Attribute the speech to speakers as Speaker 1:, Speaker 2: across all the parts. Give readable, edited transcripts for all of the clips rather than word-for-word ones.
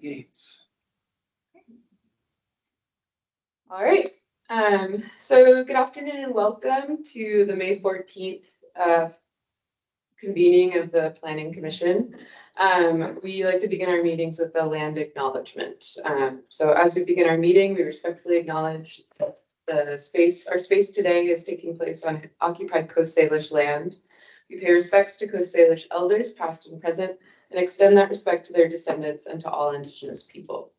Speaker 1: Gates.
Speaker 2: All right. So good afternoon and welcome to the May 14th convening of the Planning Commission. We like to begin our meetings with the land acknowledgement. So as we begin our meeting, we respectfully acknowledge that our space today is taking place on occupied Coast Salish land. We pay respects to Coast Salish elders, past and present, and extend that respect to their descendants and to all Indigenous people.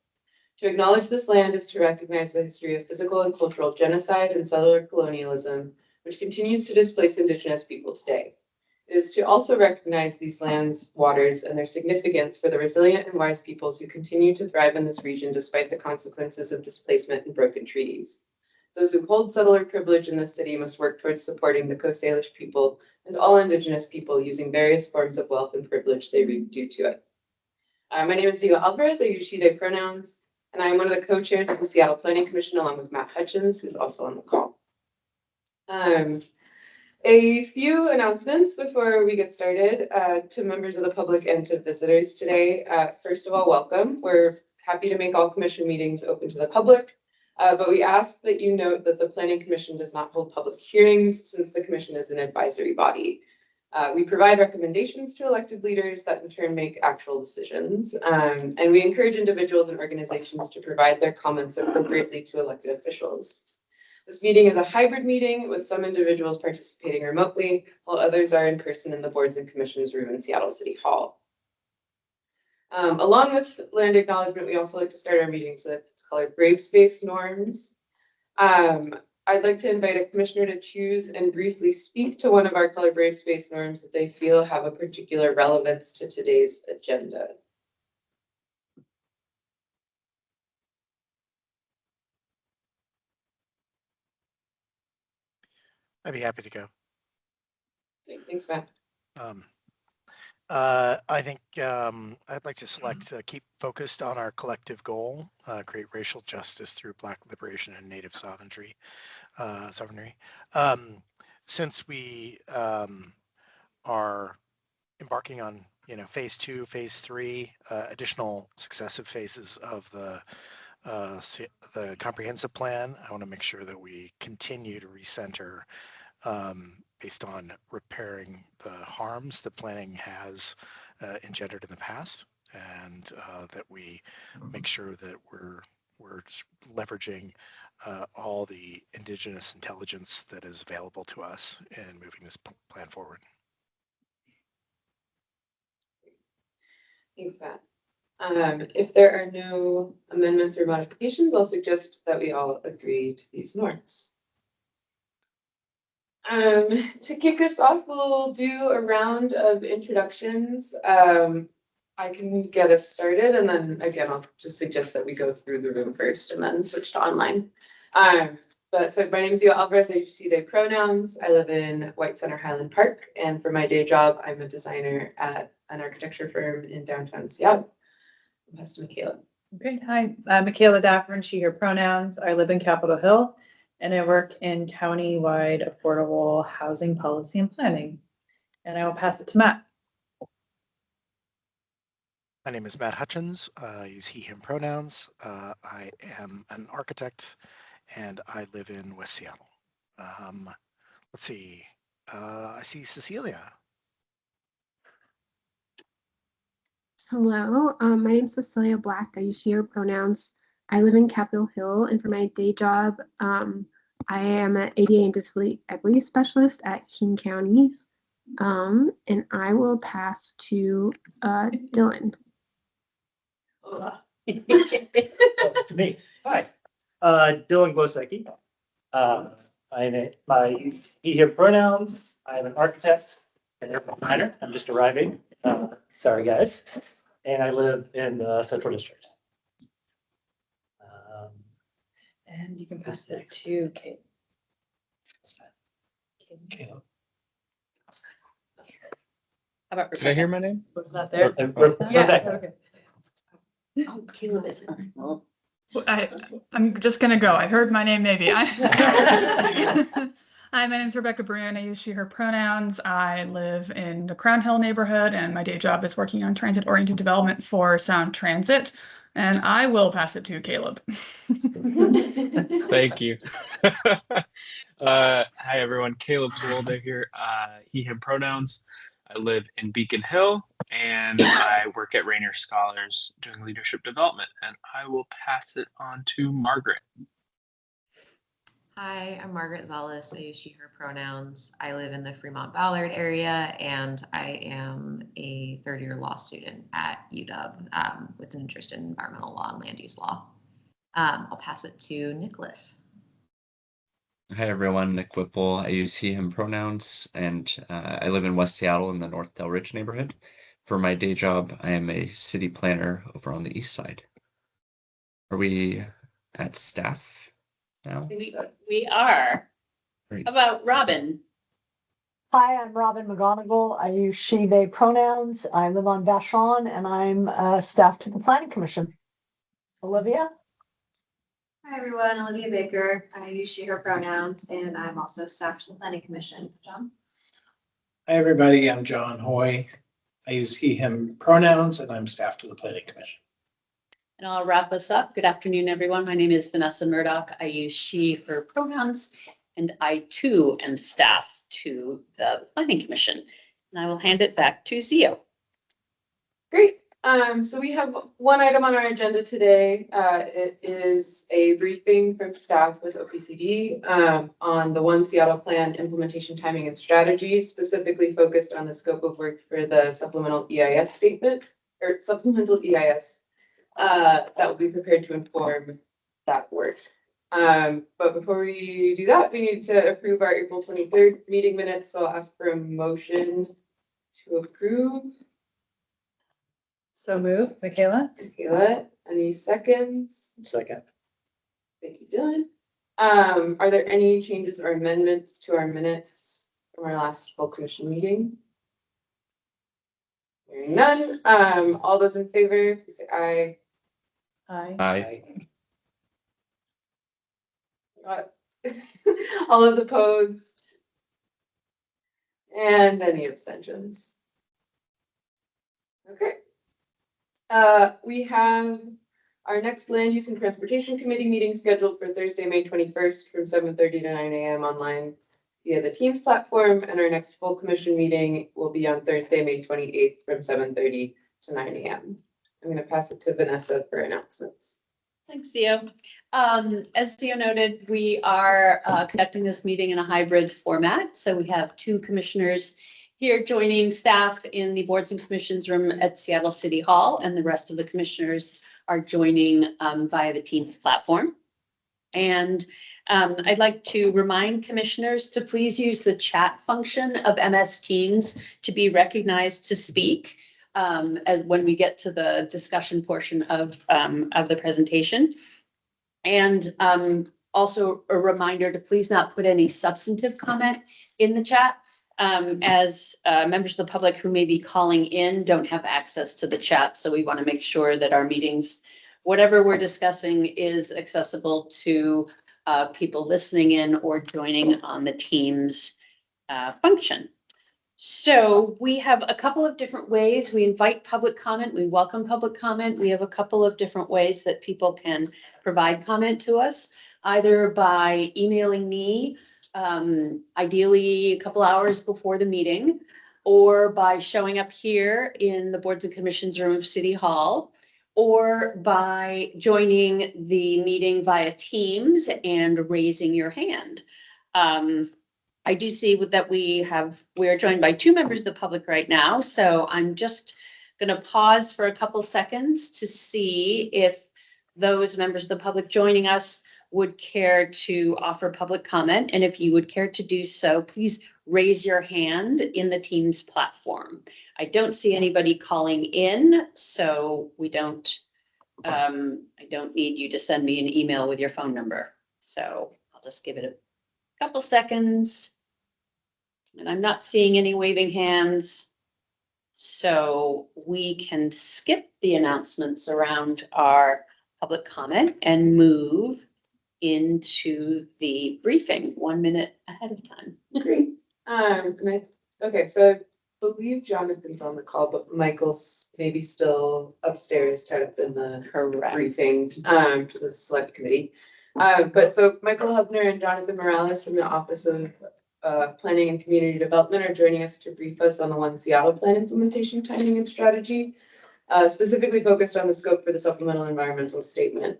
Speaker 2: To acknowledge this land is to recognize the history of physical and cultural genocide and settler colonialism, which continues to displace Indigenous people today. It is to also recognize these lands, waters, and their significance for the resilient and wise peoples who continue to thrive in this region despite the consequences of displacement and broken treaties. Those who hold settler privilege in this city must work towards supporting the Coast Salish people and all Indigenous people using various forms of wealth and privilege they reap due to it. My name is Ziva Alvarez. I use she, they pronouns, and I'm one of the co-chairs of the Seattle Planning Commission along with Matt Hutchins, who's also on the call. A few announcements before we get started to members of the public and to visitors today. First of all, welcome. We're happy to make all commission meetings open to the public, but we ask that you note that the Planning Commission does not hold public hearings since the commission is an advisory body. We provide recommendations to elected leaders that in turn make actual decisions, and we encourage individuals and organizations to provide their comments appropriately to elected officials. This meeting is a hybrid meeting with some individuals participating remotely, while others are in person in the boards and commissions room in Seattle City Hall. Along with land acknowledgement, we also like to start our meetings with colored brave space norms. I'd like to invite a commissioner to choose and briefly speak to one of our color brave space norms that they feel have a particular relevance to today's agenda.
Speaker 3: I'd be happy to go.
Speaker 2: Great, thanks, Matt.
Speaker 3: I think I'd like to select keep focused on our collective goal, create racial justice through Black liberation and Native sovereignty. Since we are embarking on phase 2, phase 3, additional successive phases of the comprehensive plan, I want to make sure that we continue to recenter based on repairing the harms that planning has engendered in the past, and that we make sure that we're leveraging all the Indigenous intelligence that is available to us in moving this plan forward.
Speaker 2: Thanks, Matt. If there are no amendments or modifications, I'll suggest that we all agree to these norms. To kick us off, we'll do a round of introductions. I can get us started, and then again, I'll just suggest that we go through the room first and then switch to online. So my name is Ziva Alvarez. I use she, they pronouns. I live in White Center Highland Park, and for my day job, I'm a designer at an architecture firm in downtown Seattle. I'll pass to Michaela.
Speaker 4: Okay, hi, I'm Michaela Daffern, she, her pronouns. I live in Capitol Hill, and I work in county-wide affordable housing policy and planning. And I will pass it to Matt.
Speaker 3: My name is Matt Hutchins. I use he, him pronouns. I am an architect, and I live in West Seattle. Let's see. I see Cecilia.
Speaker 5: Hello, my name is Cecilia Black. I use she, her pronouns. I live in Capitol Hill, and for my day job, I am an ADA and disability equity specialist at King County. And I will pass to Dylan.
Speaker 1: Hola. To me. Hi. Dylan Glosecki. I'm my he, him pronouns. I'm an architect and air designer. I'm just arriving. Sorry, guys. And I live in the Central District.
Speaker 4: And you can pass it to Kate.
Speaker 1: Caleb.
Speaker 4: How about
Speaker 6: Did I hear my name?
Speaker 4: Was that there?
Speaker 1: Rebecca.
Speaker 4: Okay.
Speaker 2: Oh, Caleb is
Speaker 6: I'm just gonna go. I heard my name maybe. Hi, my name is Rebecca Brune. I use she, her pronouns. I live in the Crown Hill neighborhood, and my day job is working on transit-oriented development for Sound Transit. And I will pass it to Caleb.
Speaker 7: Thank you. Hi everyone, Caleb Tewolda here. He, him pronouns. I live in Beacon Hill and I work at Rainier Scholars doing leadership development, and I will pass it on to Margaret.
Speaker 8: Hi, I'm Margaret Zales. I use she, her pronouns. I live in the Fremont Ballard area, and I am a third-year law student at UW with an interest in environmental law and land use law. I'll pass it to Nicholas.
Speaker 9: Hi everyone, Nick Whipple. I use he, him pronouns, and I live in West Seattle in the North Del Ridge neighborhood. For my day job, I am a city planner over on the east side. Are we at staff now?
Speaker 10: We are.
Speaker 9: Great.
Speaker 10: How about Robin?
Speaker 11: Hi, I'm Robin McGonigal. I use she, they pronouns. I live on Vashon and I'm staff to the Planning Commission. Olivia?
Speaker 12: Hi everyone, Olivia Baker. I use she, her pronouns, and I'm also staff to the Planning Commission. John?
Speaker 13: Hi everybody, I'm John Hoy. I use he, him pronouns, and I'm staff to the Planning Commission.
Speaker 10: And I'll wrap us up. Good afternoon, everyone. My name is Vanessa Murdoch. I use she, her pronouns, and I too am staff to the Planning Commission. And I will hand it back to Zio.
Speaker 2: Great. So we have one item on our agenda today. It is a briefing from staff with OPCD on the One Seattle Plan implementation timing and strategy, specifically focused on the scope of work for the supplemental EIS statement or supplemental EIS that will be prepared to inform that work. But before we do that, we need to approve our April 23rd meeting minutes. So I'll ask for a motion to approve.
Speaker 4: So move, Michaela.
Speaker 2: Michaela, any seconds?
Speaker 1: Second.
Speaker 2: Thank you, Dylan. Are there any changes or amendments to our minutes from our last full commission meeting? Hearing none. All those in favor, please say aye.
Speaker 4: Aye.
Speaker 9: Aye.
Speaker 2: All those opposed? And any abstentions? Okay. We have our next Land Use and Transportation Committee meeting scheduled for Thursday, May 21st from 7:30 to 9 a.m. online via the Teams platform. And our next full commission meeting will be on Thursday, May 28th from 7:30 to 9 a.m. I'm going to pass it to Vanessa for announcements.
Speaker 10: Thanks, Zio. As Zio noted, we are conducting this meeting in a hybrid format. So we have two commissioners here joining staff in the boards and commissions room at Seattle City Hall, and the rest of the commissioners are joining via the Teams platform. And I'd like to remind commissioners to please use the chat function of MS Teams to be recognized to speak when we get to the discussion portion of the presentation. And also a reminder to please not put any substantive comment in the chat, as members of the public who may be calling in don't have access to the chat. So we want to make sure that our meetings, whatever we're discussing, is accessible to people listening in or joining on the Teams function. So we have a couple of different ways. We invite public comment. We welcome public comment. We have a couple of different ways that people can provide comment to us, either by emailing me, ideally a couple hours before the meeting, or by showing up here in the Boards and Commissions room of City Hall, or by joining the meeting via Teams and raising your hand. I do see that we are joined by two members of the public right now, so I'm just going to pause for a couple seconds to see if those members of the public joining us would care to offer public comment. And if you would care to do so, please raise your hand in the Teams platform. I don't see anybody calling in, so I don't need you to send me an email with your phone number. So I'll just give it a couple seconds. And I'm not seeing any waving hands. So we can skip the announcements around our public comment and move into the briefing 1 minute ahead of time.
Speaker 2: Great. Okay, so I believe Jonathan's on the call, but Michael's maybe still upstairs tied up in the briefing to the select committee. But so Michael Hubner and Jonathan Morales from the Office of Planning and Community Development are joining us to brief us on the One Seattle Plan implementation timing and strategy, specifically focused on the scope for the supplemental environmental statement.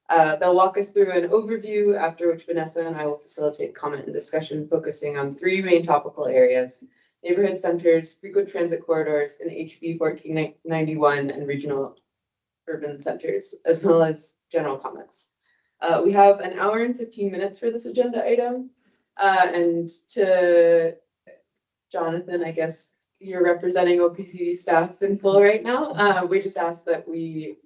Speaker 2: They'll walk us through an overview, after which Vanessa and I will facilitate comment and discussion focusing on three main topical areas: neighborhood centers, frequent transit corridors, and HB 1491 and regional urban centers, as well as general comments. We have an hour and 15 minutes for this agenda item. And to Jonathan, I guess you're representing OPCD staff in full right now. We just ask that we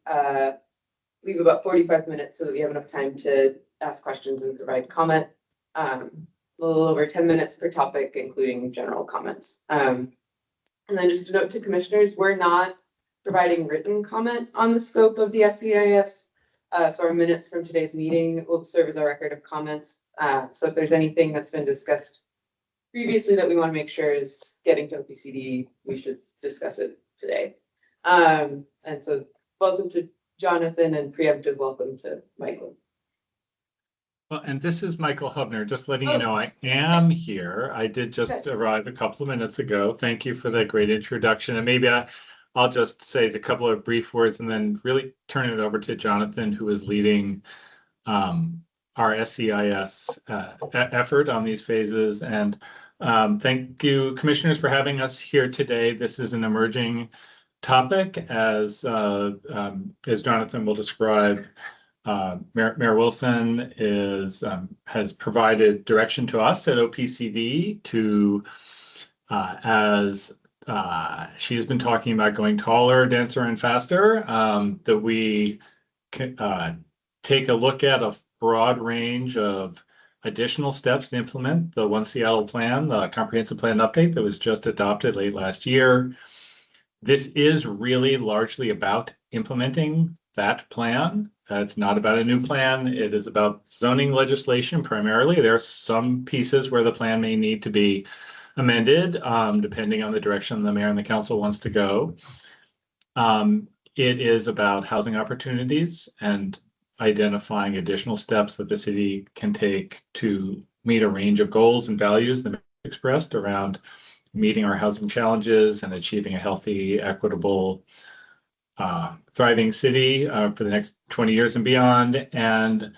Speaker 2: leave about 45 minutes so that we have enough time to ask questions and provide comment. A little over 10 minutes per topic, including general comments. And then just a note to commissioners, we're not providing written comment on the scope of the SEIS. So our minutes from today's meeting will serve as our record of comments. So if there's anything that's been discussed previously that we want to make sure is getting to OPCD, we should discuss it today. And so welcome to Jonathan and preemptive welcome to Michael.
Speaker 14: Well, and this is Michael Hubner, just letting you know I am here. I did just arrive a couple of minutes ago. Thank you for that great introduction. And maybe I'll just say a couple of brief words and then really turn it over to Jonathan, who is leading our SEIS effort on these phases. And thank you, commissioners, for having us here today. This is an emerging topic, as Jonathan will describe. Mayor Wilson has provided direction to us at OPCD to, as she has been talking about going taller, denser, and faster, that we can take a look at a broad range of additional steps to implement the One Seattle Plan, the comprehensive plan update that was just adopted late last year. This is really largely about implementing that plan. It's not about a new plan. It is about zoning legislation primarily. There are some pieces where the plan may need to be amended, depending on the direction the mayor and the council wants to go. It is about housing opportunities and identifying additional steps that the city can take to meet a range of goals and values that are expressed around meeting our housing challenges and achieving a healthy, equitable, thriving city for the next 20 years and beyond. And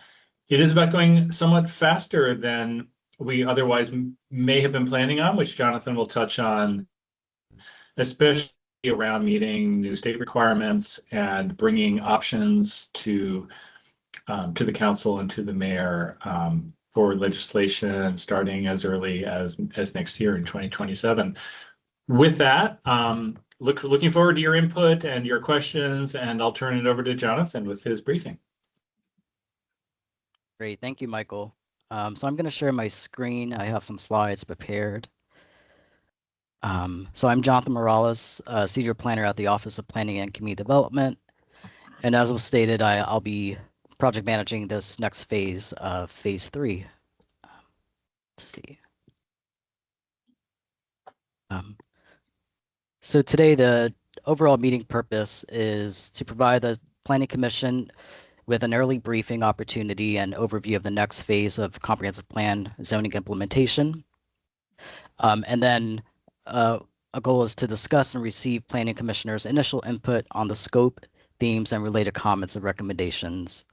Speaker 14: it is about going somewhat faster than we otherwise may have been planning on, which Jonathan will touch on, especially around meeting new state requirements and bringing options to the council and to the mayor for legislation starting as early as next year in 2027. With that, looking forward to your input and your questions, and I'll turn it over to Jonathan with his briefing.
Speaker 15: Great, thank you, Michael. So I'm going to share my screen. I have some slides prepared. So I'm Jonathan Morales, Senior Planner at the Office of Planning and Community Development. And as was stated, I'll be project managing this next phase of phase 3. Let's see. So today, the overall meeting purpose is to provide the Planning Commission with an early briefing opportunity and overview of the next phase of comprehensive plan zoning implementation. And then a goal is to discuss and receive Planning Commissioners' initial input on the scope, themes, and related comments and recommendations.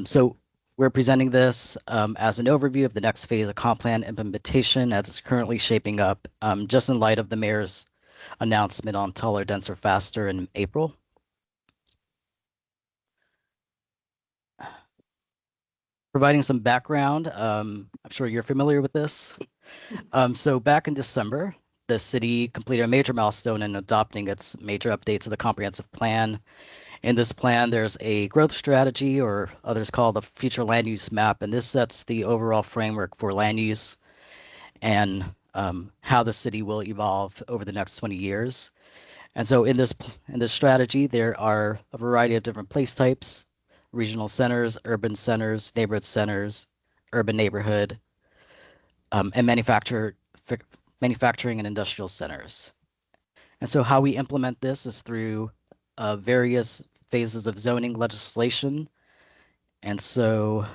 Speaker 15: So we're presenting this as an overview of the next phase of comp plan implementation as it's currently shaping up, just in light of the mayor's announcement on taller, denser, faster in April. Providing some background, I'm sure you're familiar with this. So back in December, the city completed a major milestone in adopting its major updates to the comprehensive plan. In this plan, there's a growth strategy, or others call the future land use map, and this sets the overall framework for land use and how the city will evolve over the next 20 years. And so in this strategy, there are a variety of different place types: regional centers, urban centers, neighborhood centers, urban neighborhood, and manufacturing and industrial centers. And so how we implement this is through various phases of zoning legislation. And so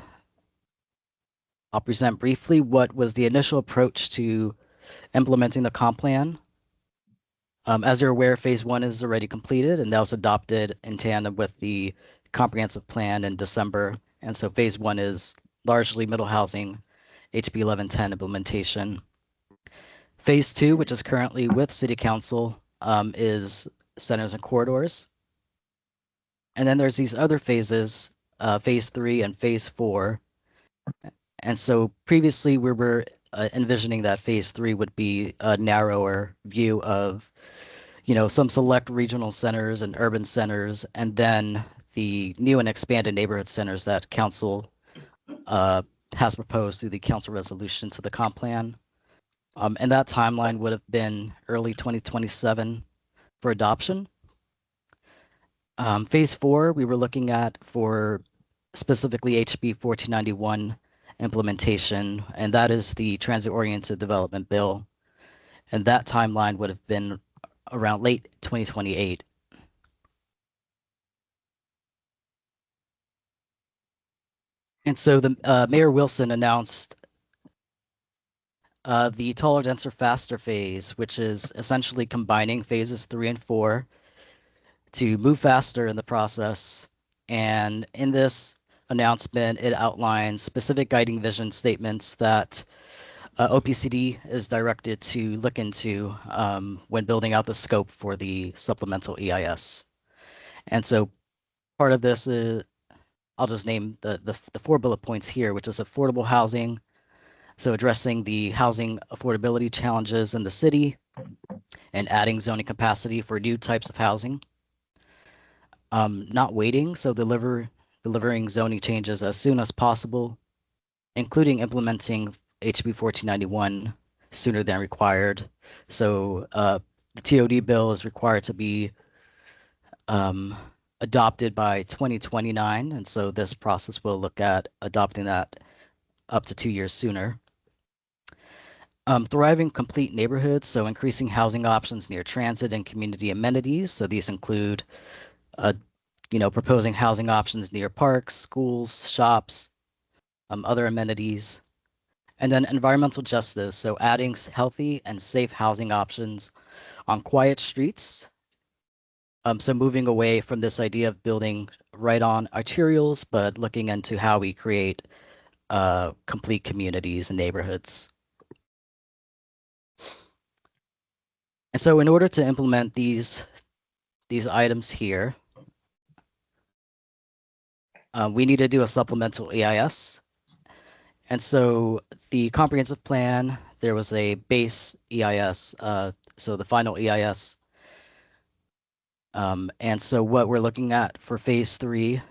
Speaker 15: I'll present briefly what was the initial approach to implementing the comp plan. As you're aware, phase 1 is already completed, and that was adopted in tandem with the comprehensive plan in December. And so phase 1 is largely middle housing, HB 1110 implementation. Phase 2, which is currently with City Council, is centers and corridors. And then there's these other phases, phase 3 and phase 4. And so previously we were envisioning that phase 3 would be a narrower view of, some select regional centers and urban centers, and then the new and expanded neighborhood centers that council has proposed through the council resolution to the comp plan. And that timeline would have been early 2027 for adoption. Phase 4, we were looking at for specifically HB 1491 implementation, and that is the transit-oriented development bill. And that timeline would have been around late 2028. And so the Mayor Wilson announced the taller, denser, faster phase, which is essentially combining phases 3 and 4 to move faster in the process. And in this announcement, it outlines specific guiding vision statements that OPCD is directed to look into when building out the scope for the supplemental EIS. And so part of this is, I'll just name the 4 bullet points here, which is affordable housing. So addressing the housing affordability challenges in the city and adding zoning capacity for new types of housing. Not waiting, so delivering zoning changes as soon as possible, including implementing HB 1491 sooner than required. So the TOD bill is required to be adopted by 2029, and so this process will look at adopting that up to 2 years sooner. Thriving complete neighborhoods, so increasing housing options near transit and community amenities. So these include proposing housing options near parks, schools, shops, other amenities. And then environmental justice, so adding healthy and safe housing options on quiet streets. So moving away from this idea of building right on arterials, but looking into how we create complete communities and neighborhoods. And so in order to implement these items here, we need to do a supplemental EIS. And so the comprehensive plan, there was a base EIS, so the final EIS. And so what we're looking at for phase 3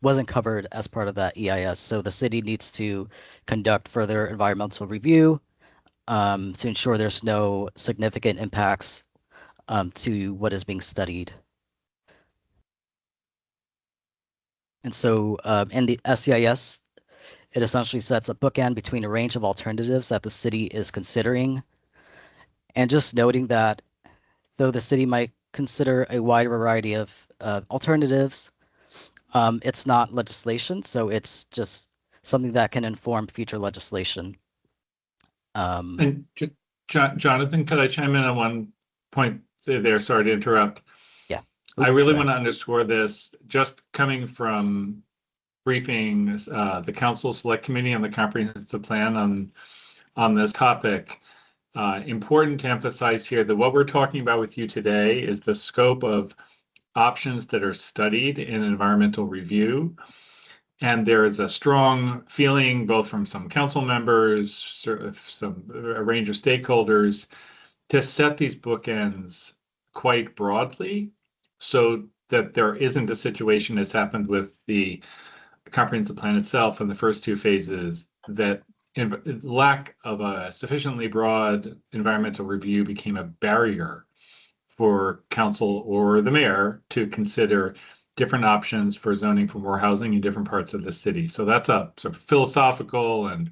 Speaker 15: wasn't covered as part of that EIS. So the city needs to conduct further environmental review to ensure there's no significant impacts to what is being studied. And so in the SEIS, it essentially sets a bookend between a range of alternatives that the city is considering. And just noting that though the city might consider a wide variety of alternatives, it's not legislation, so it's just something that can inform future legislation.
Speaker 14: And Jonathan, could I chime in on one point there? Sorry to interrupt.
Speaker 15: Yeah.
Speaker 14: I really want to underscore this, just coming from briefing the Council Select Committee on the Comprehensive Plan on this topic. Important to emphasize here that what we're talking about with you today is the scope of options that are studied in environmental review. And there is a strong feeling both from some council members, a range of stakeholders, to set these bookends quite broadly so that there isn't a situation as happened with the comprehensive plan itself in the first 2 phases, that lack of a sufficiently broad environmental review became a barrier for council or the mayor to consider different options for zoning for more housing in different parts of the city. So that's a sort of philosophical and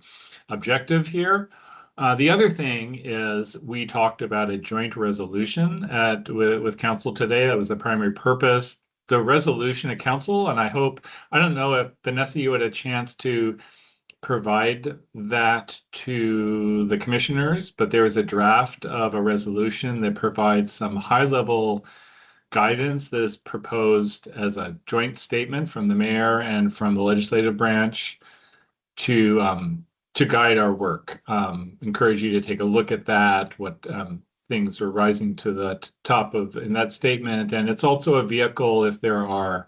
Speaker 14: objective here. The other thing is we talked about a joint resolution with council today. That was the primary purpose. The resolution at council, and I don't know if Vanessa, you had a chance to provide that to the commissioners, but there is a draft of a resolution that provides some high-level guidance that is proposed as a joint statement from the mayor and from the legislative branch to guide our work. Encourage you to take a look at that, what things are rising to the top of in that statement. And it's also a vehicle if there are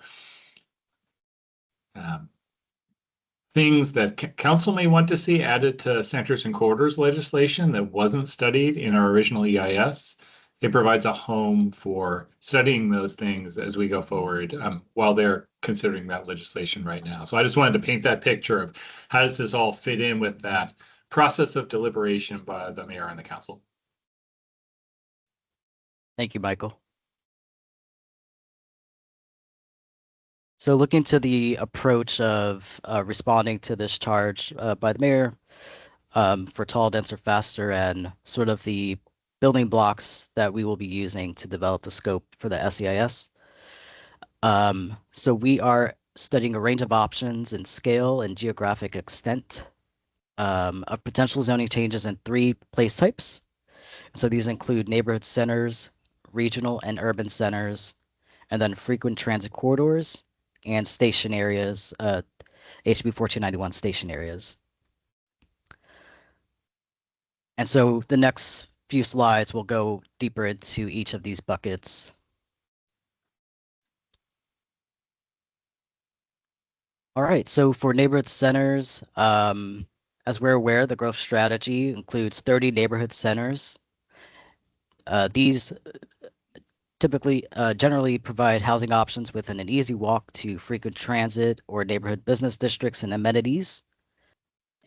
Speaker 14: things that council may want to see added to centers and corridors legislation that wasn't studied in our original EIS. It provides a home for studying those things as we go forward while they're considering that legislation right now. So I just wanted to paint that picture of how does this all fit in with that process of deliberation by the mayor and the council.
Speaker 15: Thank you, Michael. So looking to the approach of responding to this charge by the mayor for tall, denser, faster, and sort of the building blocks that we will be using to develop the scope for the SEIS. So we are studying a range of options in scale and geographic extent of potential zoning changes in 3 place types. So these include neighborhood centers, regional and urban centers, and then frequent transit corridors and station areas, HB 1491 station areas. And so the next few slides will go deeper into each of these buckets. All right, so for neighborhood centers, as we're aware, the growth strategy includes 30 neighborhood centers. These typically generally provide housing options within an easy walk to frequent transit or neighborhood business districts and amenities,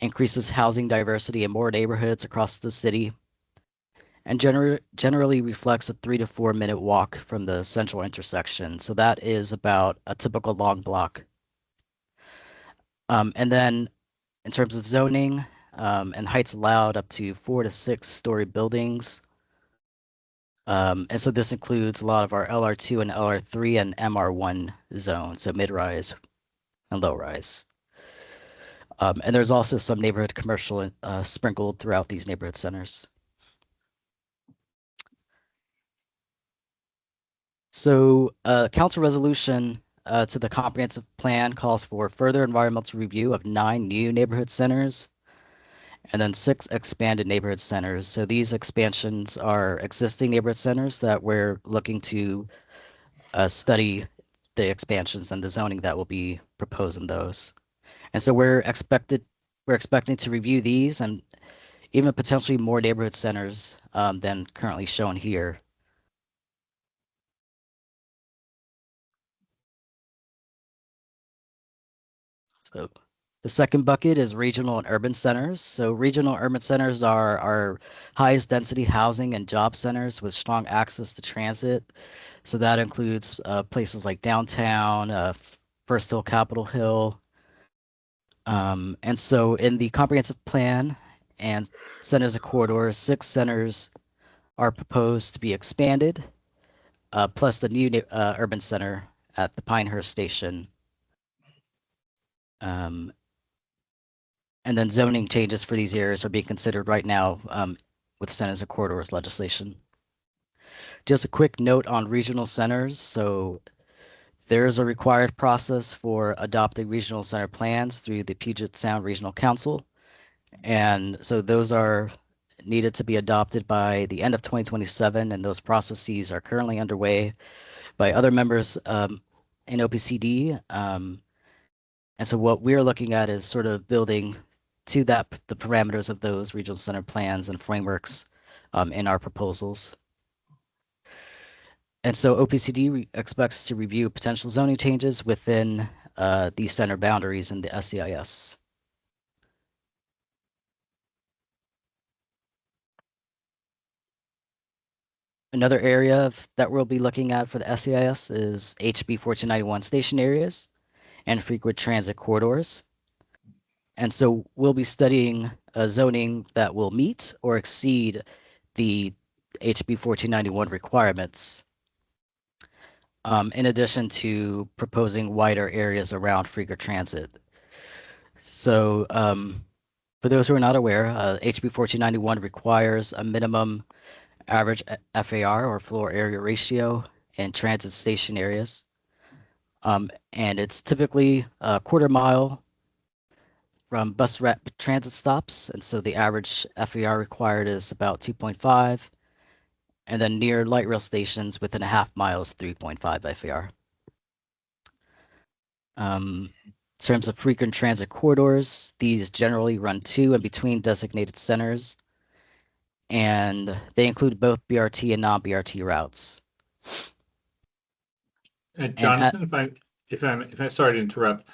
Speaker 15: increases housing diversity in more neighborhoods across the city, and generally reflects a 3 to 4 minute walk from the central intersection. So that is about a typical long block. And then in terms of zoning and heights allowed up to 4 to 6 story buildings. And so this includes a lot of our LR2 and LR3 and MR1 zones, so mid-rise and low-rise. And there's also some neighborhood commercial sprinkled throughout these neighborhood centers. So council resolution to the comprehensive plan calls for further environmental review of 9 new neighborhood centers and then 6 expanded neighborhood centers. So these expansions are existing neighborhood centers that we're looking to study the expansions and the zoning that will be proposed in those. And so we're expecting to review these and even potentially more neighborhood centers than currently shown here. So the second bucket is regional and urban centers. So regional urban centers are our highest density housing and job centers with strong access to transit. So that includes places like downtown, First Hill, Capitol Hill. And so in the comprehensive plan and centers of corridors, 6 centers are proposed to be expanded, plus the new urban center at the Pinehurst Station. And then zoning changes for these areas are being considered right now with centers of corridors legislation. Just a quick note on regional centers. So there is a required process for adopting regional center plans through the Puget Sound Regional Council. And so those are needed to be adopted by the end of 2027, and those processes are currently underway by other members in OPCD. And so what we're looking at is sort of building to that the parameters of those regional center plans and frameworks in our proposals. And so OPCD expects to review potential zoning changes within these center boundaries in the SEIS. Another area that we'll be looking at for the SEIS is HB 1491 station areas and frequent transit corridors. And so we'll be studying a zoning that will meet or exceed the HB 1491 requirements, in addition to proposing wider areas around frequent transit. So for those who are not aware, HB 1491 requires a minimum average FAR or floor area ratio in transit station areas. And it's typically a quarter mile from bus rapid transit stops. And so the average FAR required is about 2.5. And then near light rail stations within a half mile is 3.5 FAR. In terms of frequent transit corridors, these generally run to and between designated centers, and they include both BRT and non-BRT routes.
Speaker 14: Jonathan, if I sorry to interrupt,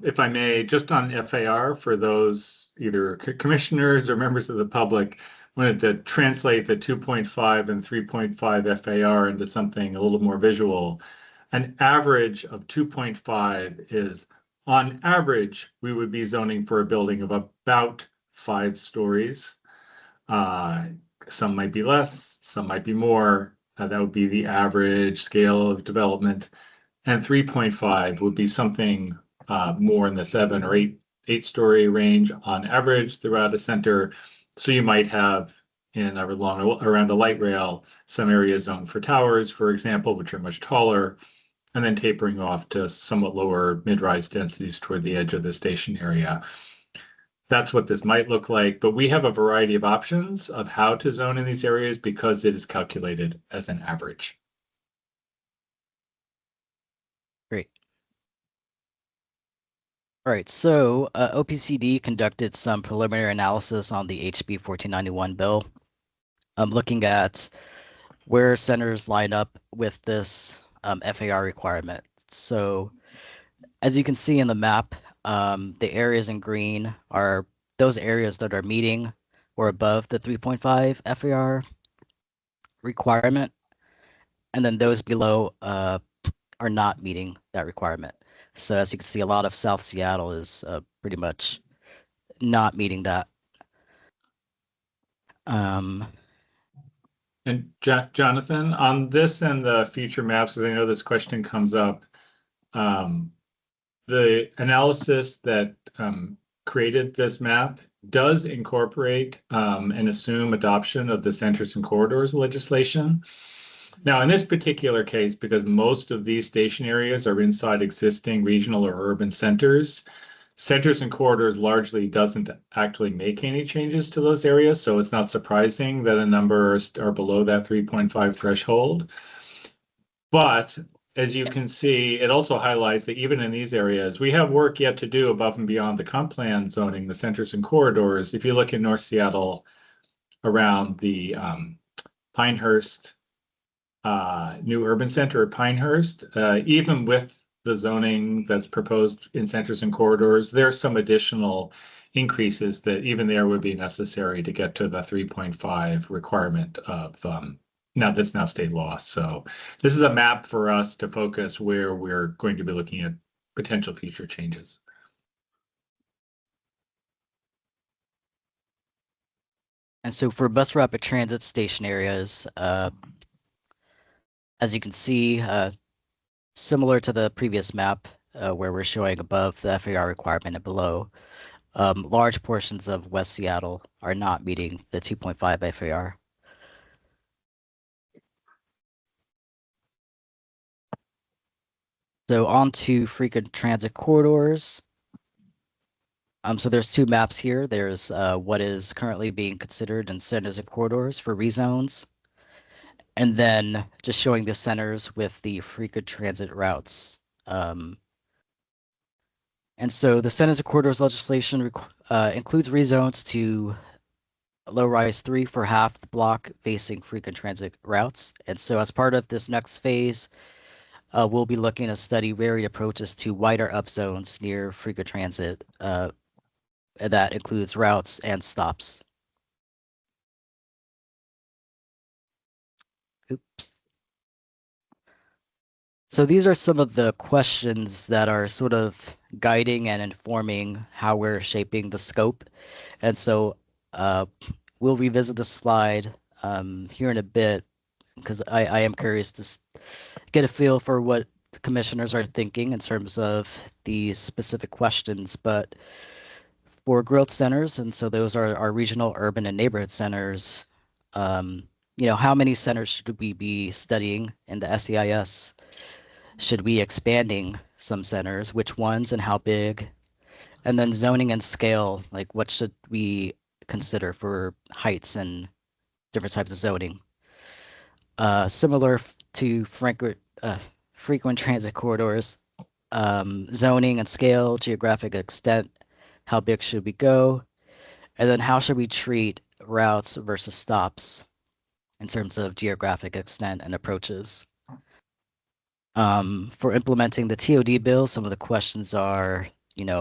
Speaker 14: if I may, just on FAR for those either commissioners or members of the public, wanted to translate the 2.5 and 3.5 FAR into something a little more visual. An average of 2.5 is, on average, we would be zoning for a building of about 5 stories. Some might be less, some might be more. That would be the average scale of development. And 3.5 would be something more in the 7 or 8 story range on average throughout a center. So you might have around a light rail, some areas zoned for towers, for example, which are much taller, and then tapering off to somewhat lower mid-rise densities toward the edge of the station area. That's what this might look like, but we have a variety of options of how to zone in these areas because it is calculated as an average.
Speaker 15: Great. All right, so OPCD conducted some preliminary analysis on the HB 1491 bill. I'm looking at where centers line up with this FAR requirement. So as you can see in the map, the areas in green are those areas that are meeting or above the 3.5 FAR requirement. And then those below are not meeting that requirement. So as you can see, a lot of South Seattle is pretty much not meeting that.
Speaker 14: And Jonathan, on this and the future maps, because I know this question comes up, the analysis that created this map does incorporate and assume adoption of the centers and corridors legislation. Now, in this particular case, because most of these station areas are inside existing regional or urban centers, centers and corridors largely doesn't actually make any changes to those areas. So it's not surprising that a number are below that 3.5 threshold. But as you can see, it also highlights that even in these areas, we have work yet to do above and beyond the comp plan zoning, the centers and corridors. If you look in North Seattle around the Pinehurst, new urban center at Pinehurst, even with the zoning that's proposed in centers and corridors, there's some additional increases that even there would be necessary to get to the 3.5 requirement of that's now state law. So this is a map for us to focus where we're going to be looking at potential future changes.
Speaker 15: And so for bus rapid transit station areas, as you can see, similar to the previous map where we're showing above the FAR requirement and below, large portions of West Seattle are not meeting the 2.5 FAR. So on to frequent transit corridors. So there's 2 maps here. There's what is currently being considered in centers and corridors for rezones, and then just showing the centers with the frequent transit routes. And so the centers and corridors legislation includes rezones to low-rise 3 for half the block facing frequent transit routes. And so as part of this next phase, we'll be looking to study varied approaches to wider up zones near frequent transit. That includes routes and stops. Oops. So these are some of the questions that are sort of guiding and informing how we're shaping the scope. And so we'll revisit the slide here in a bit because I am curious to get a feel for what the commissioners are thinking in terms of these specific questions. But for growth centers, and so those are our regional, urban, and neighborhood centers, how many centers should we be studying in the SEIS? Should we expanding some centers? Which ones and how big? And then zoning and scale, like what should we consider for heights and different types of zoning? Similar to frequent transit corridors, zoning and scale, geographic extent, how big should we go? And then how should we treat routes versus stops in terms of geographic extent and approaches? For implementing the TOD bill, some of the questions are,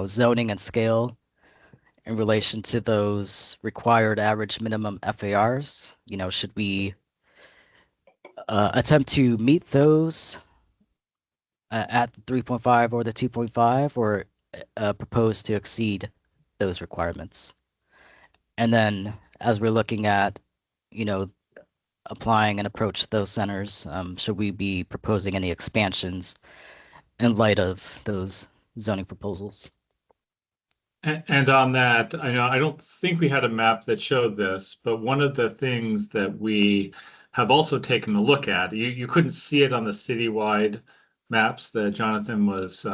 Speaker 15: zoning and scale in relation to those required average minimum FARs. Should we attempt to meet those at the 3.5 or the 2.5 or propose to exceed those requirements? And then as we're looking at, applying an approach to those centers, should we be proposing any expansions in light of those zoning proposals?
Speaker 14: And on that, I don't think we had a map that showed this, but one of the things that we have also taken a look at, you couldn't see it on the citywide maps that Jonathan was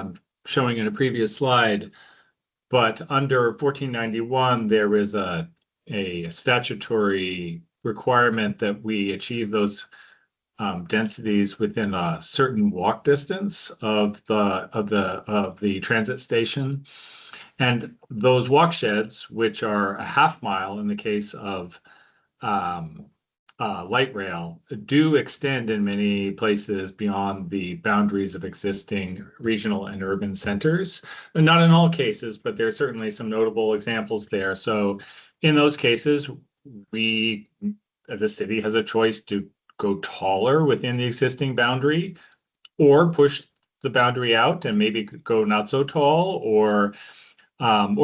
Speaker 14: showing in a previous slide, but under 1491, there is a statutory requirement that we achieve those densities within a certain walk distance of the transit station. And those walk sheds, which are a half mile in the case of light rail, do extend in many places beyond the boundaries of existing regional and urban centers. And not in all cases, but there are certainly some notable examples there. So in those cases, the city has a choice to go taller within the existing boundary or push the boundary out and maybe go not so tall or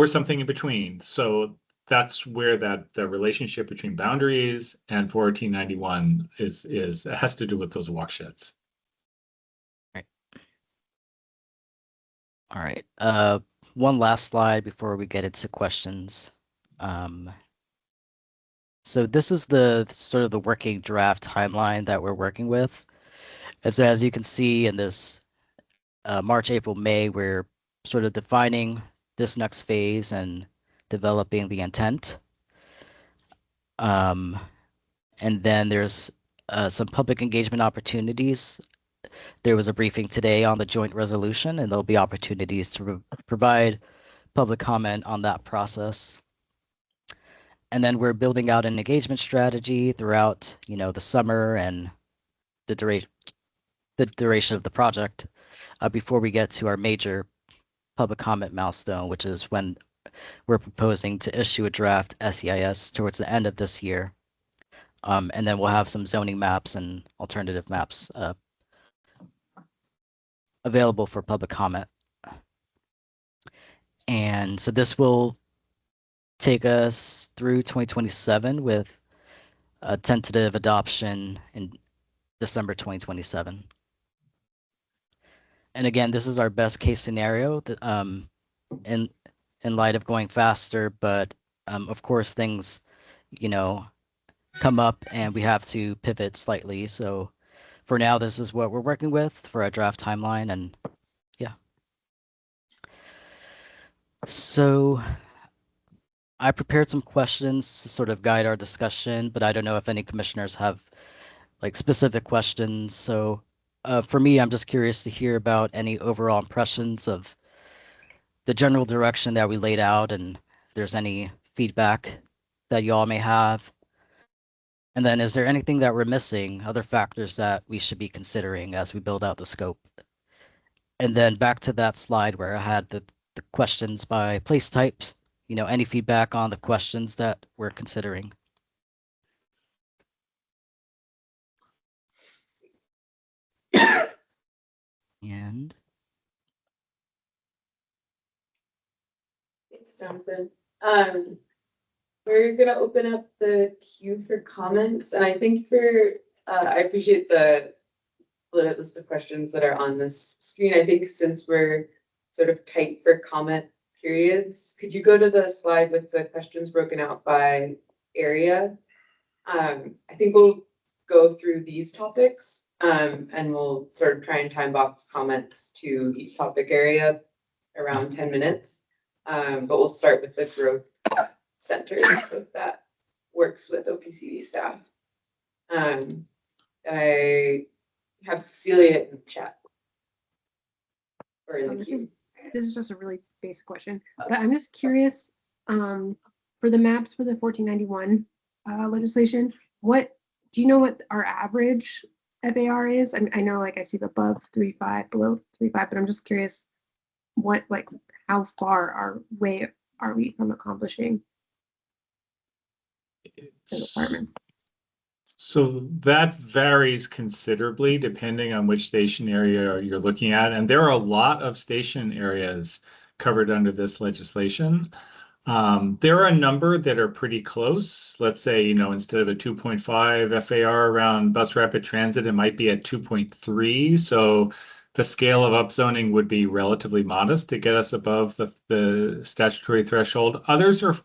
Speaker 14: something in between. So that's where the relationship between boundaries and 1491 has to do with those walk sheds.
Speaker 15: All right. One last slide before we get into questions. So this is the sort of the working draft timeline that we're working with. And so as you can see in this March, April, May, we're sort of defining this next phase and developing the intent. And then there's some public engagement opportunities. There was a briefing today on the joint resolution, and there'll be opportunities to provide public comment on that process. And then we're building out an engagement strategy throughout, the summer and the duration of the project before we get to our major public comment milestone, which is when we're proposing to issue a draft SEIS towards the end of this year. And then we'll have some zoning maps and alternative maps available for public comment. And so this will take us through 2027 with a tentative adoption in December 2027. And again, this is our best case scenario in light of going faster, but of course things, come up and we have to pivot slightly. So for now, this is what we're working with for our draft timeline, and yeah. So I prepared some questions to sort of guide our discussion, but I don't know if any commissioners have like specific questions. So for me, I'm just curious to hear about any overall impressions of the general direction that we laid out, and if there's any feedback that you all may have. And then is there anything that we're missing, other factors that we should be considering as we build out the scope? And then back to that slide where I had the questions by place types, any feedback on the questions that we're considering? end.
Speaker 2: Thanks, Jonathan. We're gonna open up the queue for comments, and I think I appreciate the list of questions that are on this screen. I think since we're sort of tight for comment periods, could you go to the slide with the questions broken out by area? I think we'll go through these topics, and we'll sort of try and time box comments to each topic area around 10 minutes. But we'll start with the growth centers, so that works with OPCD staff. I have Cecilia in the chat. Or in the queue.
Speaker 5: This is just a really basic question, but I'm just curious, for the maps for the 1491 legislation, what do you know what our average FAR is? I know like I see above 3.5, below 3.5, but I'm just curious what how far are we from accomplishing the requirements?
Speaker 14: So that varies considerably depending on which station area you're looking at. And there are a lot of station areas covered under this legislation. There are a number that are pretty close. Let's say, instead of a 2.5 FAR around bus rapid transit, it might be at 2.3. So the scale of upzoning would be relatively modest to get us above the statutory threshold. Others are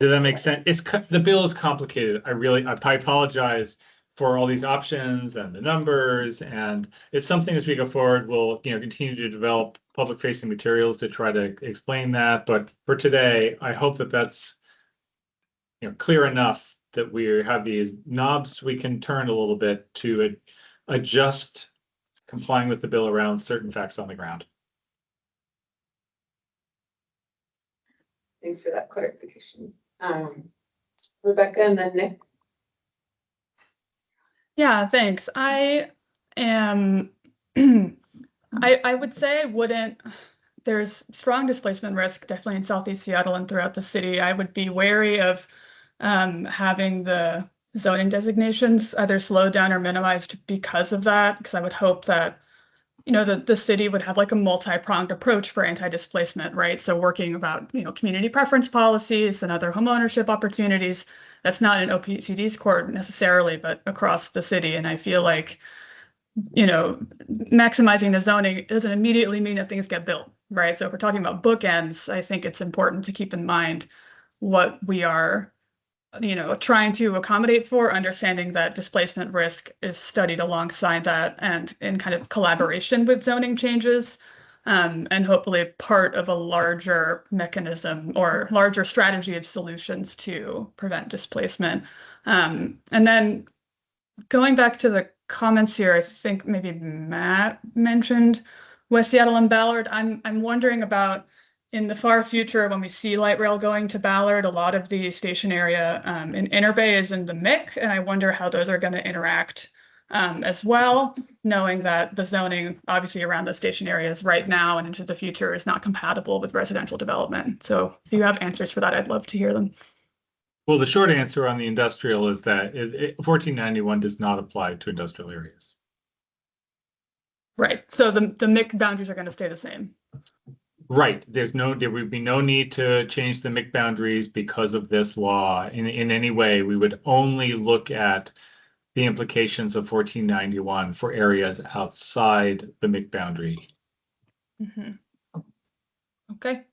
Speaker 14: Does that make sense? The bill is complicated. I apologize for all these options and the numbers, and it's something as we go forward, we'll, continue to develop public facing materials to try to explain that. But for today, I hope that that's, clear enough that we have these knobs we can turn a little bit to adjust complying with the bill around certain facts on the ground.
Speaker 2: Thanks for that clarification. Rebecca and then Nick.
Speaker 6: Yeah, thanks. I am, I would say there's strong displacement risk, definitely in Southeast Seattle and throughout the city. I would be wary of having the zoning designations either slowed down or minimized because of that, because I would hope that the city would have like a multi-pronged approach for anti-displacement, right? So working about, community preference policies and other home ownership opportunities. That's not in OPCD's court necessarily, but across the city. And I feel like, maximizing the zoning doesn't immediately mean that things get built, right? So if we're talking about bookends, I think it's important to keep in mind what we are trying to accommodate for, understanding that displacement risk is studied alongside that and in kind of collaboration with zoning changes, and hopefully part of a larger mechanism or larger strategy of solutions to prevent displacement. And then going back to the comments here, I think maybe Matt mentioned West Seattle and Ballard. I'm wondering about in the far future, when we see light rail going to Ballard, a lot of the station area in Interbay is in the MIC, and I wonder how those are going to interact as well, knowing that the zoning obviously around the station areas right now and into the future is not compatible with residential development. So if you have answers for that, I'd love to hear them.
Speaker 14: Well, the short answer on the industrial is that 1491 does not apply to industrial areas.
Speaker 6: Right. So the MIC boundaries are going to stay the same.
Speaker 14: Right. There would be no need to change the MIC boundaries because of this law in any way. We would only look at the implications of 1491 for areas outside the MIC boundary.
Speaker 6: Mm-hmm. Okay.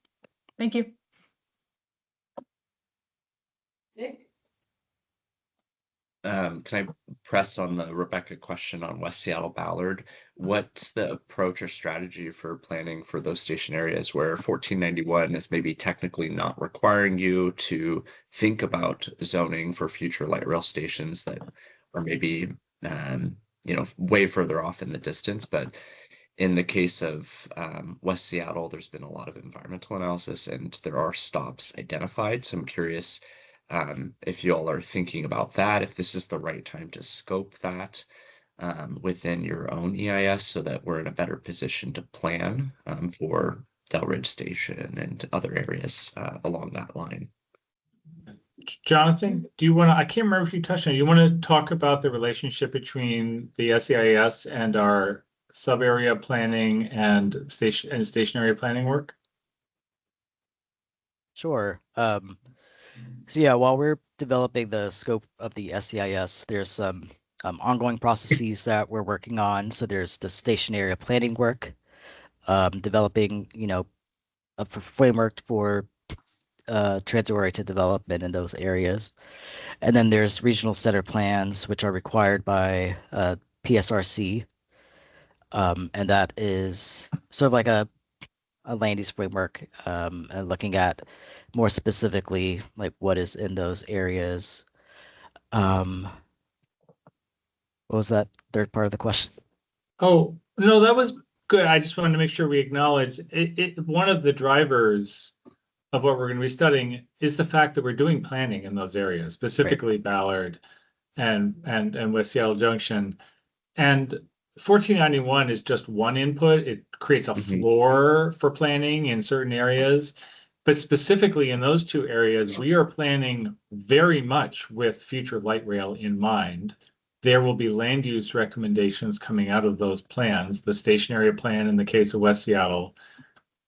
Speaker 6: Thank you.
Speaker 2: Nick?
Speaker 9: Can I press on the Rebecca question on West Seattle Ballard? What's the approach or strategy for planning for those station areas where 1491 is maybe technically not requiring you to think about zoning for future light rail stations that are maybe way further off in the distance? But in the case of West Seattle, there's been a lot of environmental analysis and there are stops identified. So I'm curious if you all are thinking about that, if this is the right time to scope that within your own EIS so that we're in a better position to plan for Delridge Station and other areas along that line.
Speaker 14: Jonathan, do you want to, I can't remember if you touched on it, you want to talk about the relationship between the SEIS and our sub-area planning and station area planning work?
Speaker 15: Sure. So yeah, while we're developing the scope of the SEIS, there's some ongoing processes that we're working on. So there's the station area planning work, developing, a framework for transit-oriented development in those areas. And then there's regional center plans, which are required by PSRC. And that is sort of like a land use framework, and looking at more specifically like what is in those areas. What was that third part of the question?
Speaker 14: Oh, no, that was good. I just wanted to make sure we acknowledge it. One of the drivers of what we're going to be studying is the fact that we're doing planning in those areas, specifically right. Ballard and West Seattle Junction. And 1491 is just one input. It creates a floor for planning in certain areas. But specifically in those two areas, we are planning very much with future light rail in mind. There will be land use recommendations coming out of those plans, the station area plan in the case of West Seattle,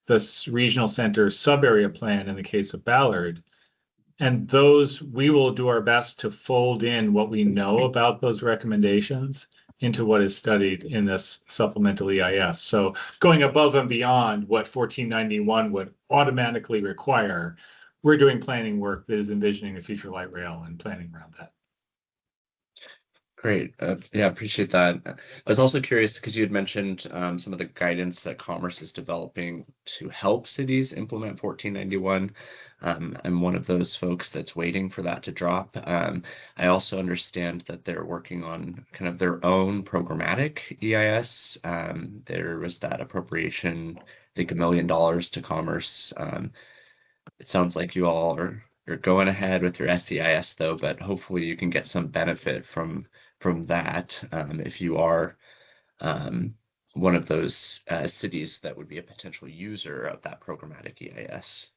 Speaker 14: the regional center sub-area plan in the case of Ballard. And those, we will do our best to fold in what we know about those recommendations into what is studied in this supplemental EIS. So going above and beyond what 1491 would automatically require, we're doing planning work that is envisioning the future light rail and planning around that.
Speaker 9: Great. Yeah, appreciate that. I was also curious because you had mentioned some of the guidance that Commerce is developing to help cities implement 1491. I'm one of those folks that's waiting for that to drop. I also understand that they're working on kind of their own programmatic EIS. There was that appropriation, I think $1 million to Commerce. It sounds like you all are going ahead with your SEIS though, but hopefully you can get some benefit from that if you are one of those cities that would be a potential user of that programmatic EIS.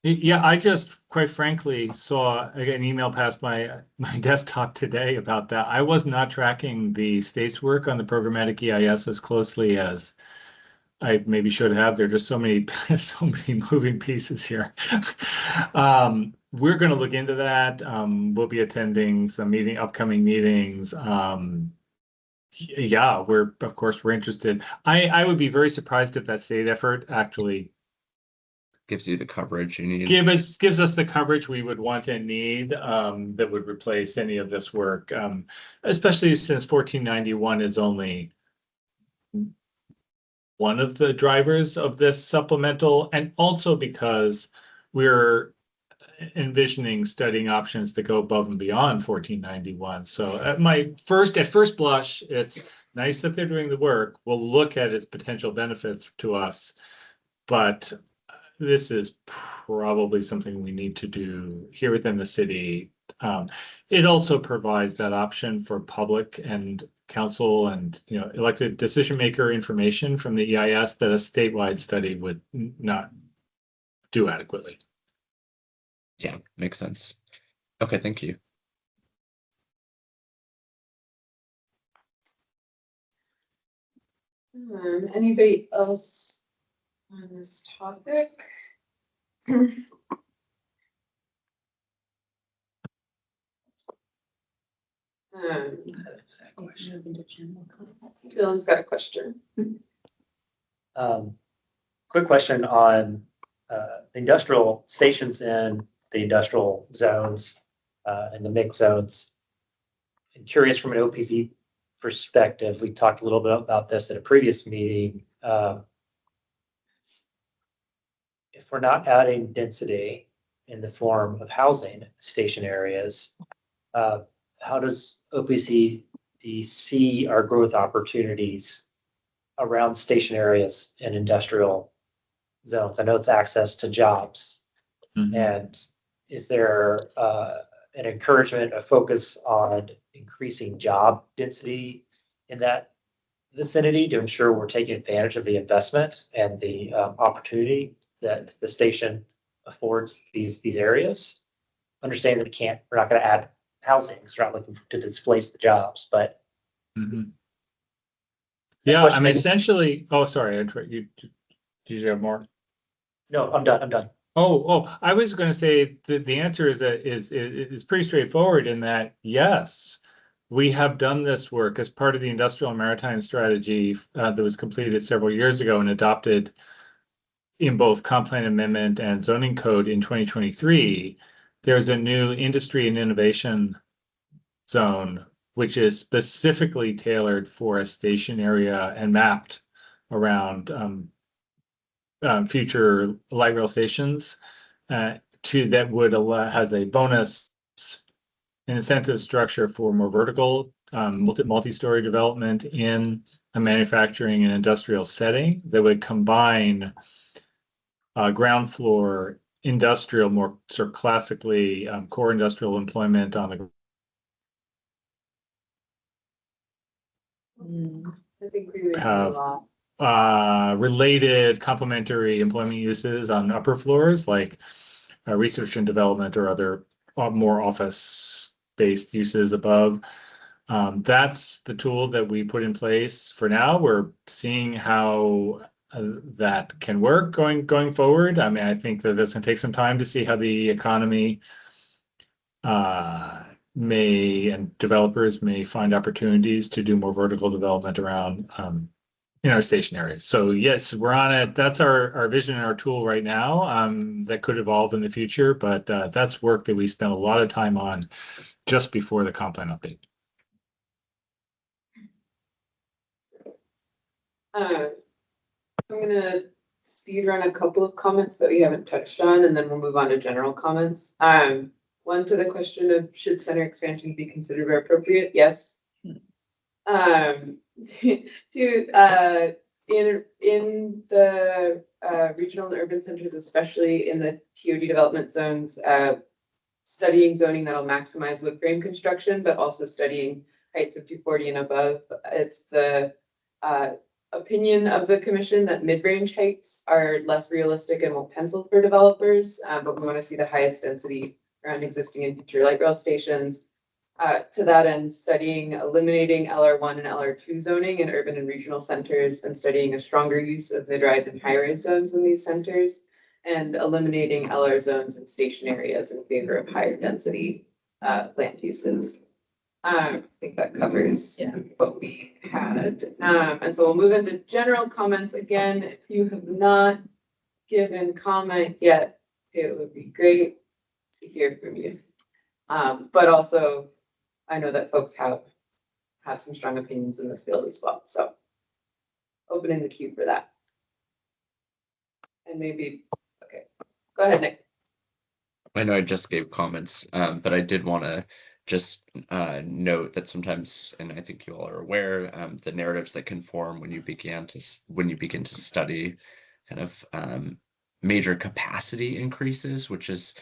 Speaker 14: Yeah, I just quite frankly saw an email pass my desktop today about that. I was not tracking the state's work on the programmatic EIS as closely as I maybe should have. There are just so many moving pieces here. We're going to look into that. We'll be attending some upcoming meetings. Yeah, of course we're interested. I would be very surprised if that state effort actually
Speaker 9: gives you the coverage you need.
Speaker 14: Gives us the coverage we would want and need that would replace any of this work, especially since 1491 is only one of the drivers of this supplemental, and also because we're envisioning studying options to go above and beyond 1491. So at first blush, it's nice that they're doing the work. We'll look at its potential benefits to us, but this is probably something we need to do here within the city. It also provides that option for public and council and elected decision maker information from the EIS that a statewide study would not do adequately.
Speaker 9: Yeah, makes sense. Okay, thank you.
Speaker 2: Anybody else on this topic? Dylan's got a question.
Speaker 1: Quick question on industrial stations in the industrial zones and the mixed zones. I'm curious from an OPZ perspective, we talked a little bit about this at a previous meeting. If we're not adding density in the form of housing station areas, how does OPZ see our growth opportunities around station areas and industrial zones? I know it's access to jobs. Mm-hmm. And is there an encouragement, a focus on increasing job density in that vicinity to ensure we're taking advantage of the investment and the opportunity that the station affords these areas? Understand that we're not going to add housing, because we're not looking to displace the jobs, but
Speaker 14: mm-hmm. Yeah, I'm essentially. Oh, sorry. Did you have more?
Speaker 1: No, I'm done.
Speaker 14: Oh, I was going to say that the answer is pretty straightforward in that, yes, we have done this work as part of the industrial and maritime strategy that was completed several years ago and adopted in both comp plan amendment and zoning code in 2023. There's a new industry and innovation zone, which is specifically tailored for a station area and mapped around future light rail stations that would allow, has a bonus and incentive structure for more vertical multi-story development in a manufacturing and industrial setting that would combine ground floor industrial, more sort of classically core industrial employment on the.
Speaker 2: I think we would do a lot.
Speaker 14: Related complementary employment uses on upper floors like research and development or other more office-based uses above. That's the tool that we put in place for now. We're seeing how that can work going forward. I mean, I think that this can take some time to see how the economy and developers may find opportunities to do more vertical development around in our station areas. So yes, we're on it. That's our vision and our tool right now. That could evolve in the future, but that's work that we spent a lot of time on just before the comp plan update.
Speaker 2: I'm gonna speed run a couple of comments that we haven't touched on, and then we'll move on to general comments. One to the question of should center expansion be considered where appropriate? Yes. In the regional and urban centers, especially in the TOD development zones, studying zoning that'll maximize wood frame construction, but also studying heights of 240 and above. It's the opinion of the commission that mid-range heights are less realistic and will pencil for developers, but we want to see the highest density around existing and future light rail stations. To that end, studying eliminating LR1 and LR2 zoning in urban and regional centers and studying a stronger use of mid-rise and high-rise zones in these centers, and eliminating LR zones in station areas in favor of higher density land uses. I think that covers what we had. And so we'll move into general comments. Again, if you have not given comment yet, it would be great to hear from you. But also, I know that folks have some strong opinions in this field as well. So opening the queue for that. And maybe, okay, go ahead, Nick.
Speaker 9: I know I just gave comments, but I did want to just note that sometimes, and I think you all are aware, the narratives that can form when you begin to study kind of major capacity increases, which is,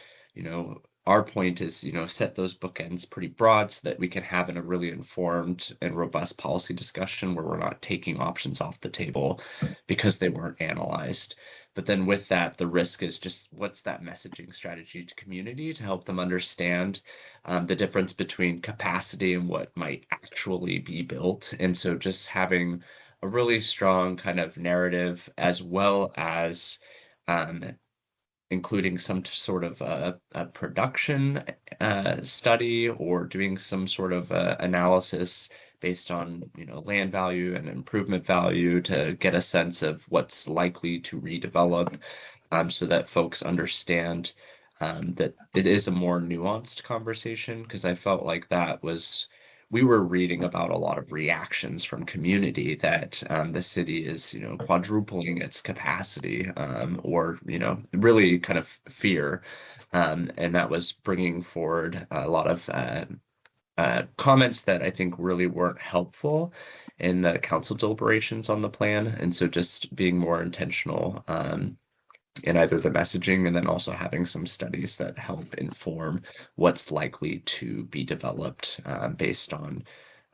Speaker 9: our point is, set those bookends pretty broad so that we can have a really informed and robust policy discussion where we're not taking options off the table because they weren't analyzed. But then with that, the risk is just what's that messaging strategy to community to help them understand the difference between capacity and what might actually be built. And so just having a really strong kind of narrative as well as including some sort of a production study or doing some sort of analysis based on land value and improvement value to get a sense of what's likely to redevelop, so that folks understand that it is a more nuanced conversation, because I felt like we were reading about a lot of reactions from community that the city is, quadrupling its capacity, or, really kind of fear. And that was bringing forward a lot of comments that I think really weren't helpful in the council deliberations on the plan. And so just being more intentional in either the messaging and then also having some studies that help inform what's likely to be developed based on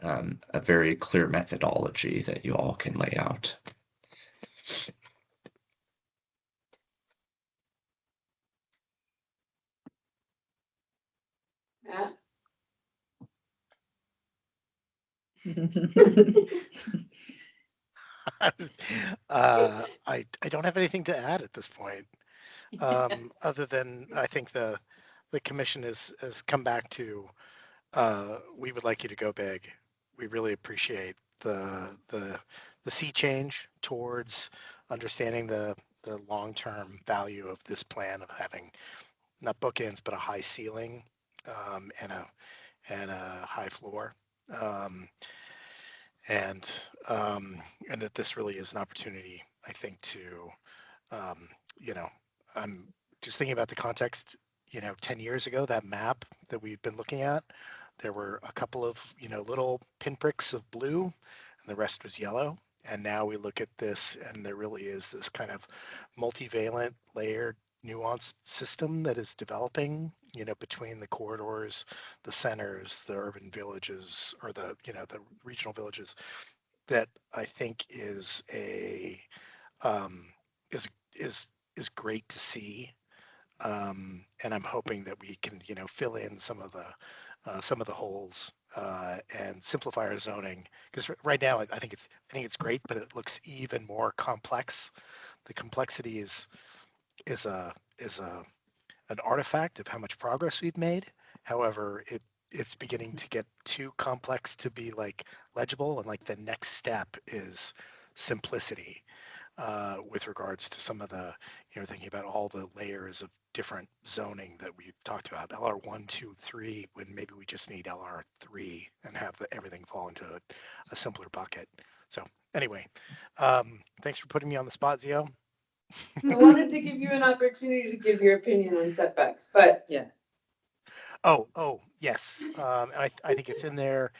Speaker 9: a very clear methodology that you all can lay out.
Speaker 2: Yeah.
Speaker 3: I don't have anything to add at this point, other than I think the commission has come back to, we would like you to go big. We really appreciate the sea change towards understanding the long-term value of this plan of having not bookends but a high ceiling, and a high floor. And that this really is an opportunity, I think, to, I'm just thinking about the context, 10 years ago, that map that we've been looking at, there were a couple of, little pinpricks of blue and the rest was yellow. And now we look at this and there really is this kind of multivalent layered nuanced system that is developing, between the corridors, the centers, the urban villages, or the regional villages, that I think is is great to see. And I'm hoping that we can, fill in some of the holes and simplify our zoning. Because right now, I think it's great, but it looks even more complex. The complexity is an artifact of how much progress we've made. However, it's beginning to get too complex to be like legible, and like the next step is simplicity with regards to some of the, thinking about all the layers of different zoning that we've talked about, LR 1, 2, 3, when maybe we just need LR 3 and have everything fall into a simpler bucket. So anyway, thanks for putting me on the spot, Zio.
Speaker 2: I wanted to give you an opportunity to give your opinion on setbacks, but
Speaker 4: Yeah.
Speaker 3: Oh, yes. I think it's in there,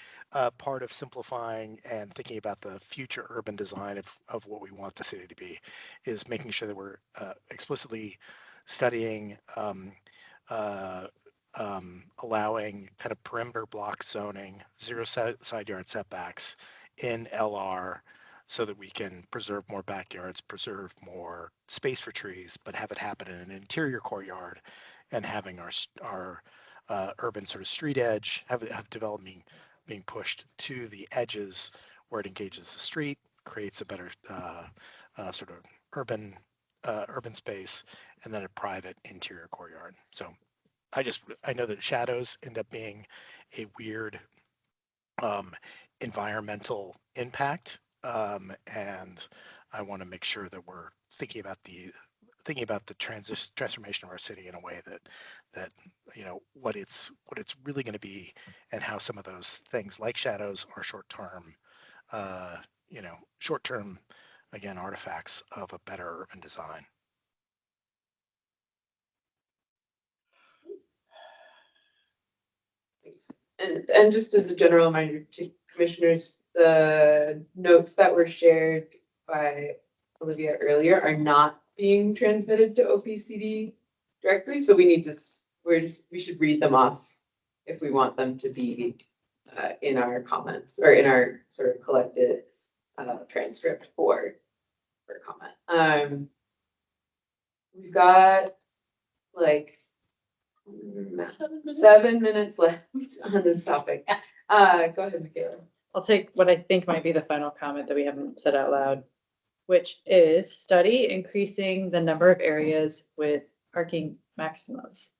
Speaker 3: part of simplifying and thinking about the future urban design of what we want the city to be, is making sure that we're explicitly studying, allowing kind of perimeter block zoning, zero side yard setbacks in LR, so that we can preserve more backyards, preserve more space for trees, but have it happen in an interior courtyard, and having our urban sort of street edge, have development being pushed to the edges where it engages the street, creates a better sort of urban space, and then a private interior courtyard. So I know that shadows end up being a weird environmental impact, and I want to make sure that we're thinking about the transformation of our city in a way that what it's really going to be, and how some of those things like shadows are short-term again artifacts of a better urban design.
Speaker 2: and just as a general reminder to commissioners, the notes that were shared by Olivia earlier are not being transmitted to OPCD directly, so we should read them off if we want them to be in our comments or in our sort of collected transcript for comment. We've got like 7 minutes left on this topic. Go ahead, Michaela.
Speaker 4: I'll take what I think might be the final comment that we haven't said out loud, which is study increasing the number of areas with parking maximums.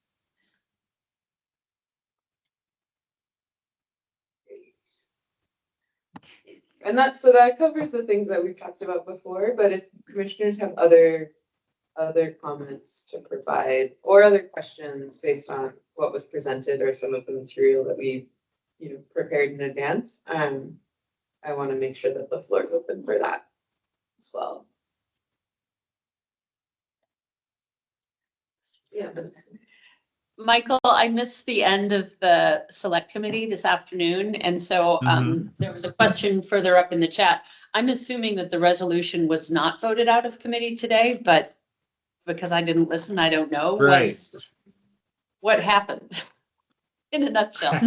Speaker 2: And that covers the things that we've talked about before, but if commissioners have other comments to provide or other questions based on what was presented or some of the material that we prepared in advance, I want to make sure that the floor is open for that as well. Yeah, but
Speaker 10: Michael, I missed the end of the select committee this afternoon, and so there was a question further up in the chat. I'm assuming that the resolution was not voted out of committee today, but because I didn't listen, I don't know.
Speaker 14: Right.
Speaker 10: What happened in a nutshell?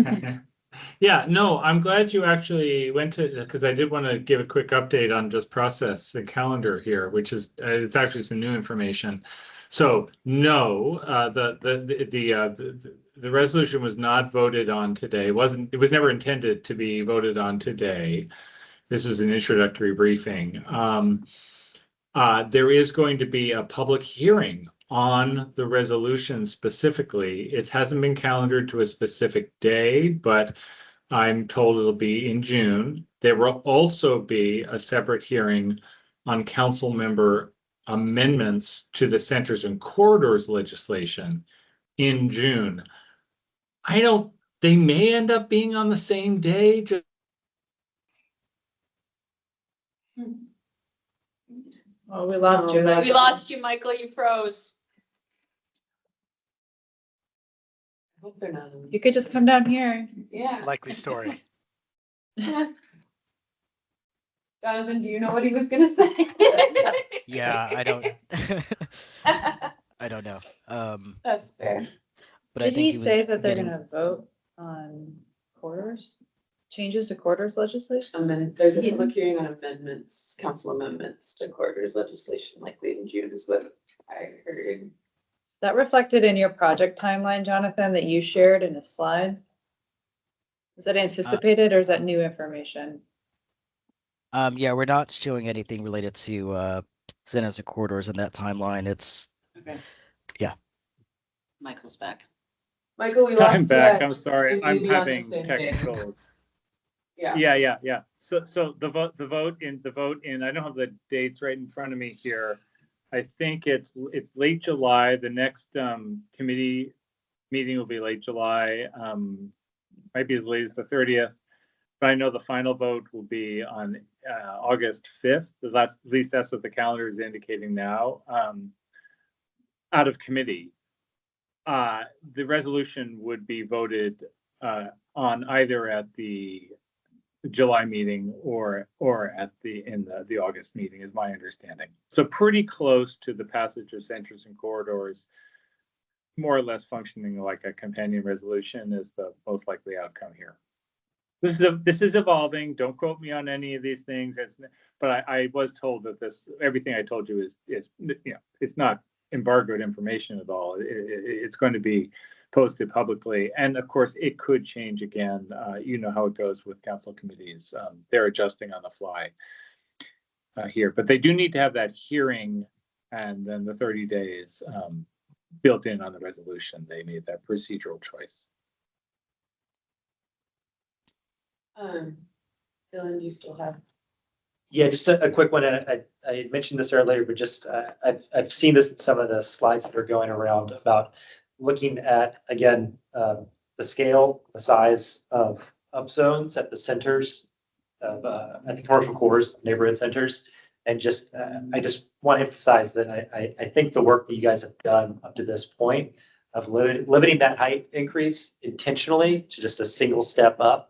Speaker 14: Yeah, no, I'm glad you actually went to, because I did want to give a quick update on just process and calendar here, which is it's actually some new information. So no, the resolution was not voted on today. It was never intended to be voted on today. This was an introductory briefing. There is going to be a public hearing on the resolution specifically. It hasn't been calendared to a specific day, but I'm told it'll be in June. There will also be a separate hearing on council member amendments to the Centers and Corridors legislation in June. They may end up being on the same day.
Speaker 4: Oh, we lost you.
Speaker 10: We lost you, Michael. You froze.
Speaker 2: I hope they're not.
Speaker 4: You could just come down here.
Speaker 2: Yeah.
Speaker 3: Likely story.
Speaker 2: Jonathan, do you know what he was going to say?
Speaker 15: Yeah, I don't. I don't know.
Speaker 2: That's fair.
Speaker 15: But
Speaker 4: Did
Speaker 15: I think
Speaker 4: he
Speaker 15: was
Speaker 4: say that they're
Speaker 15: getting-
Speaker 4: gonna vote on quarters? Changes to quarters legislation?
Speaker 2: There's a public hearing on amendments, council amendments to quarters legislation likely in June is what I heard.
Speaker 4: That reflected in your project timeline, Jonathan, that you shared in a slide? Is that anticipated or is that new information?
Speaker 15: Yeah, we're not showing anything related to centers and corridors in that timeline. It's
Speaker 10: Okay.
Speaker 15: Yeah.
Speaker 10: Michael's back.
Speaker 2: Michael, we lost
Speaker 14: I'm back.
Speaker 2: you.
Speaker 14: I'm sorry.
Speaker 2: You may
Speaker 14: I'm
Speaker 2: be on the
Speaker 14: having
Speaker 2: same day.
Speaker 14: technical.
Speaker 2: Yeah.
Speaker 14: Yeah. So the vote in, I don't have the dates right in front of me here. I think it's late July. The next committee meeting will be late July. Might be as late as the 30th. But I know the final vote will be on August 5th. That's at least that's what the calendar is indicating now. Out of committee, the resolution would be voted on either at the July meeting or at the August meeting, is my understanding. So pretty close to the passage of centers and corridors, more or less functioning like a companion resolution is the most likely outcome here. This is evolving. Don't quote me on any of these things. But I was told that everything I told you is it's not embargoed information at all. It's going to be posted publicly, and of course it could change again. You know how it goes with council committees. They're adjusting on the fly here, but they do need to have that hearing and then the 30 days built in on the resolution. They made that procedural choice.
Speaker 2: Dylan, do you still have?
Speaker 1: Yeah, just a quick one. And I mentioned this earlier, but just I've seen this in some of the slides that are going around about looking at, again, the scale, the size of zones at the centers of at the commercial cores, neighborhood centers. And just I just want to emphasize that I think the work that you guys have done up to this point of limiting that height increase intentionally to just a single step up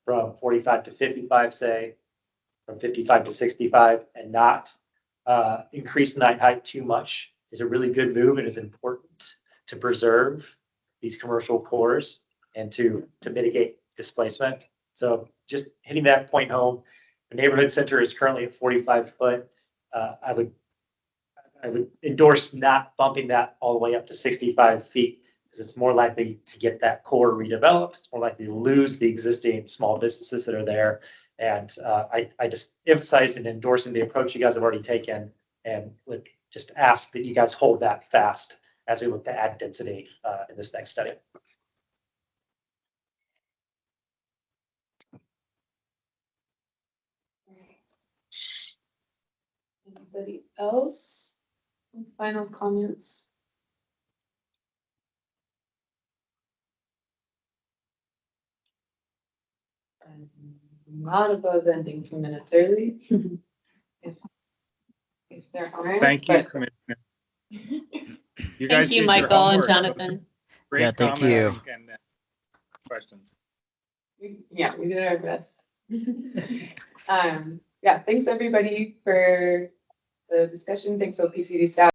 Speaker 1: from 45 to 55, say, from 55 to 65, and not increasing that height too much is a really good move and is important to preserve these commercial cores and to mitigate displacement. So just hitting that point home, the neighborhood center is currently at 45 foot. I would endorse not bumping that all the way up to 65 feet because it's more likely to get that core redeveloped. It's more likely to lose the existing small businesses that are there. And I just emphasize and endorsing the approach you guys have already taken, and would just ask that you guys hold that fast as we look to add density in this next study.
Speaker 2: Anybody else? Final comments? I'm not above ending 2 minutes early. if there aren't.
Speaker 14: Thank you, Commissioner. You guys
Speaker 10: Thank you,
Speaker 14: did your
Speaker 10: Michael and
Speaker 14: homework.
Speaker 10: Jonathan.
Speaker 14: Great
Speaker 15: Yeah, thank you.
Speaker 14: comments and questions.
Speaker 2: Yeah, we did our best. Yeah, thanks everybody for the discussion. Thanks OPCD staff.